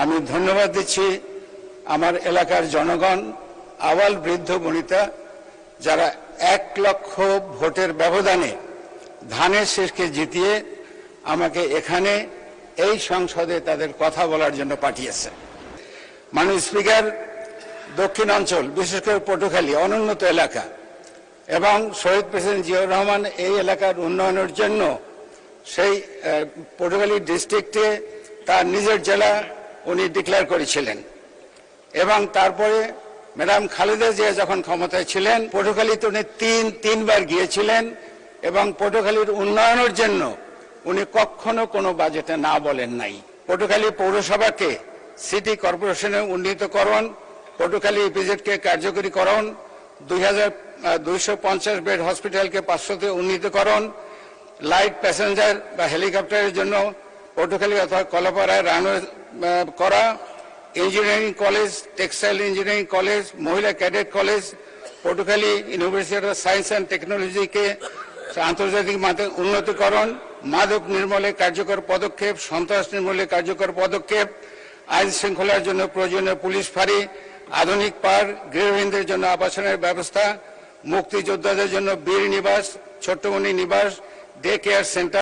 আমি ধন্যবাদ দিচ্ছি আমার এলাকার জনগণ, আবাল বৃদ্ধ বনিতা, যারা 1 লক্ষ ভোটের ব্যবধানে ধানের শেষকে জিতিয়ে আমাকে এখানে এই সংসদে তাদের কথা বলার জন্য পাঠিয়েছে। মাননীয় স্পিকার, দক্ষিণ অঞ্চল, বিশেষ করে পটুয়াখালী অনুন্নত এলাকা এবং শহীদ প্রেসিডেন্ট জিয়াউর রহমান এই এলাকার উন্নয়নের জন্য সেই পটুয়াখালী ডিস্ট্রিক্টে তার নিজের জেলা উনি ডিক্লেয়ার করেছিলেন এবং তারপরে ম্যাডাম খালেদা জিয়া যখন ক্ষমতায় ছিলেন পটুয়াখালীতে উনি তিনবার গিয়েছিলেন এবং পটুয়াখালীর উন্নয়নের জন্য উনি কখনো কোনো বাজেটে না বলেন নাই। পটুয়াখালী পৌরসভাকে সিটি কর্পোরেশনে উন্নীতকরণ, পটুয়াখালী ইপিজেডকে কার্যকরীকরণ, 250 বেড হসপিটালকে 500-তে উন্নীতকরণ, লাইট প্যাসেঞ্জার বা হেলিকপ্টারের জন্য পটুয়াখালী অথবা কলাপাড়ায় রানওয়ে করা, engineering college, textile engineering college, মহিলা cadet college, Patuakhali university of science and টেকনোলজিকে আন্তর্জাতিক মাত্রায় উন্নতিকরণ, মাদক নির্মূলে কার্যকর পদক্ষেপ, সন্ত্রাস নির্মূলে কার্যকর পদক্ষেপ, আইন শৃঙ্খলার জন্য প্রয়োজনীয় পুলিশ ফাঁড়ি, আধুনিক পার্ক, গৃহহীনদের জন্য আবাসনের ব্যবস্থা, মুক্তিযোদ্ধাদের জন্য বীর নিবাস, ছোট্টমণি নিবাস, ডে কেয়ার সেন্টার।